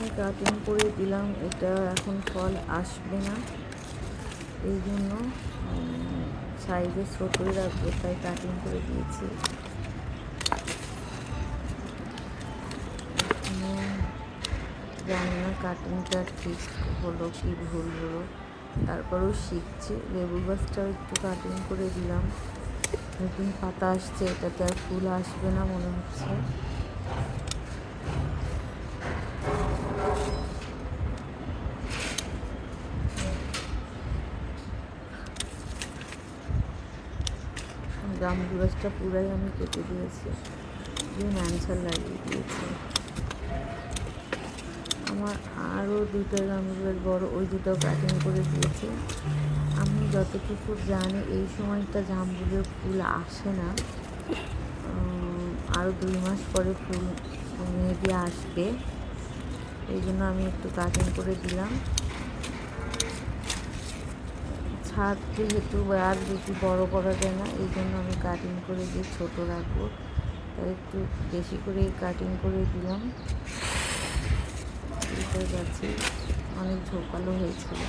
আমি কাটিং করে দিলাম, এটা এখন ফল আসবে না, এই জন্য সাইজে ছোটোই রাখবো, তাই কাটিং করে দিয়েছি। জানি না কাটিংটা ঠিক হলো কি ভুল হলো, তারপরেও শিখছি। লেবু গাছটাও একটু কাটিং করে দিলাম, নতুন পাতা আসছে, এটাতে আর ফুল আসবে না মনে হচ্ছে। জামরুল গাছটা পুরাই আমি কেটে দিয়েছি, দিয়ে ম্যানসার লাগিয়ে দিয়েছি। আমার আরও দুটো জামরুলের বড়, ওই দুটো কাটিং করে দিয়েছি। আমি যতটুকু জানি এই সময়টা জামরুলের ফুল আসে না, আরও 2 মাস পরে ফুল মেবি আসবে, এই জন্য আমি একটু কাটিং করে দিলাম। ছাদ যেহেতু আর বেশি বড় করা যায় না, এই জন্য আমি কাটিং করে দিয়ে ছোটো রাখবো, তাই একটু বেশি করে কাটিং করে দিলাম। গাছে অনেক ঝোপালো হয়েছিল।